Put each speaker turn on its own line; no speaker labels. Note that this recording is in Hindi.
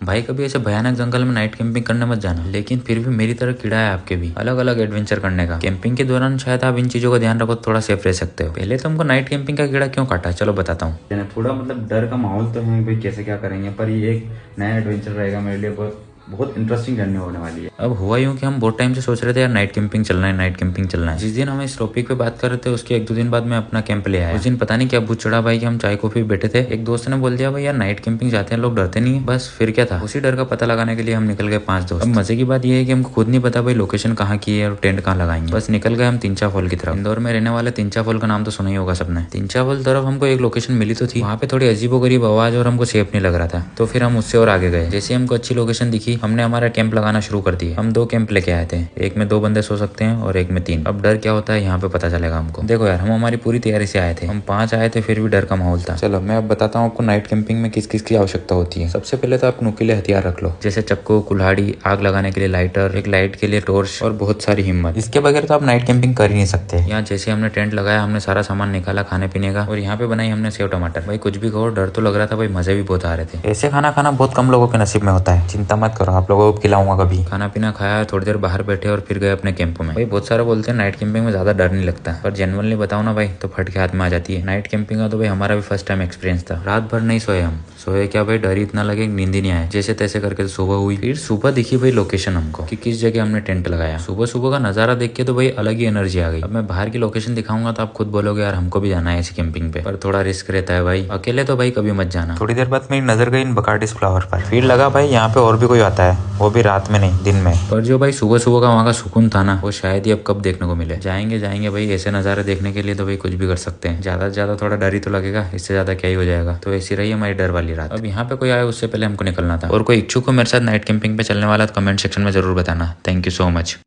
भाई कभी ऐसे भयानक जंगल में नाइट कैंपिंग करने मत जाना, लेकिन फिर भी मेरी तरह कीड़ा है आपके भी अलग अलग एडवेंचर करने का। कैंपिंग के दौरान शायद आप इन चीजों का ध्यान रखो, थोड़ा सेफ रह सकते हो। पहले तो हमको नाइट कैंपिंग का कीड़ा क्यों काटा, चलो बताता हूँ।
थोड़ा मतलब डर का माहौल तो है भाई, कैसे क्या करेंगे, पर ये एक नया एडवेंचर रहेगा मेरे लिए, बहुत इंटरेस्टिंग जर्नी होने वाली है।
अब हुआ यूं कि हम बहुत टाइम से सोच रहे थे यार नाइट कैंपिंग चलना है, नाइट कैंपिंग चलना है। जिस दिन हम इस टॉपिक पे बात कर रहे थे उसके 1-2 दिन बाद मैं अपना कैंप ले आया। उस दिन पता नहीं क्या भूत चढ़ा भाई कि हम चाय कॉफी बैठे थे, एक दोस्त ने बोल दिया भाई यार नाइट कैंपिंग जाते हैं लोग, डरते नहीं है। बस फिर क्या था, उसी डर का पता लगाने के लिए हम निकल गए 5 दोस्त। अब मजे की बात यह है कि हमको खुद नहीं पता भाई लोकेशन कहाँ की है और टेंट कहाँ लगाएंगे। बस निकल गए हम तिंचा फॉल की तरफ। इंदौर में रहने वाले तिंचा फॉल का नाम तो सुना ही होगा सबने। तिंचा फॉल तरफ हमको एक लोकेशन मिली तो थी, वहाँ पे थोड़ी अजीबोगरीब आवाज और हमको सेफ नहीं लग रहा था, तो फिर हम उससे और आगे गए। जैसे हमको अच्छी लोकेशन दिखी हमने हमारा कैंप लगाना शुरू कर दिया। हम 2 कैंप लेके आए थे, एक में 2 बंदे सो सकते हैं और एक में 3। अब डर क्या होता है यहाँ पे पता चलेगा हमको। देखो यार हम हमारी पूरी तैयारी से आए थे, हम 5 आए थे फिर भी डर का माहौल था। चलो मैं अब बताता हूँ आपको नाइट कैंपिंग में किस किस की आवश्यकता होती है। सबसे पहले तो आप नुकीले हथियार रख लो, जैसे चक्कू, कुल्हाड़ी, आग लगाने के लिए लाइटर, एक लाइट के लिए टॉर्च और बहुत सारी हिम्मत। इसके बगैर तो आप नाइट कैंपिंग कर ही नहीं सकते। यहाँ जैसे हमने टेंट लगाया, हमने सारा सामान निकाला खाने पीने का, और यहाँ पे बनाई हमने सेव टमाटर। भाई कुछ भी कहो डर तो लग रहा था भाई, मजे भी बहुत आ रहे थे। ऐसे खाना खाना बहुत कम लोगों के नसीब में होता है, चिंता मत करो आप लोगों को खिलाऊंगा कभी। खाना पीना खाया, थोड़ी देर बाहर बैठे और फिर गए अपने कैंप में। भाई बहुत सारे बोलते हैं नाइट कैंपिंग में ज्यादा डर नहीं लगता, पर जेन्युइनली बताओ ना भाई तो फट के हाथ में आ जाती है। नाइट कैंपिंग का तो भाई हमारा भी फर्स्ट टाइम एक्सपीरियंस था। रात भर नहीं सोए हम, सोए क्या भाई डर ही इतना लगे नींद ही नहीं आया। जैसे तैसे करके तो सुबह हुई, फिर सुबह दिखी भाई लोकेशन हमको कि किस जगह हमने टेंट लगाया। सुबह सुबह का नजारा देख के तो भाई अलग ही एनर्जी आ गई। अब मैं बाहर की लोकेशन दिखाऊंगा तो आप खुद बोलोगे यार हमको भी जाना है ऐसी कैंपिंग पे, पर थोड़ा रिस्क रहता है भाई, अकेले तो भाई कभी मत जाना। थोड़ी देर बाद मेरी नजर गई इन बकार्डिस फ्लावर पर, फिर लगा भाई यहाँ पे और भी कोई आता है, वो भी रात में नहीं दिन में। पर जो भाई सुबह सुबह का वहाँ का सुकून था ना, वो शायद ही अब कब देखने को मिले। जाएंगे जाएंगे भाई, ऐसे नजारे देखने के लिए तो भाई कुछ भी कर सकते हैं। ज्यादा से ज्यादा थोड़ा डर ही तो लगेगा, इससे ज्यादा क्या ही हो जाएगा। तो ऐसी रही हमारी डर वाली रात। अब यहाँ पे कोई आए उससे पहले हमको निकलना था। और कोई इच्छुक हो मेरे साथ नाइट कैंपिंग पे चलने वाला तो कमेंट सेक्शन में जरूर बताना। Thank you so much.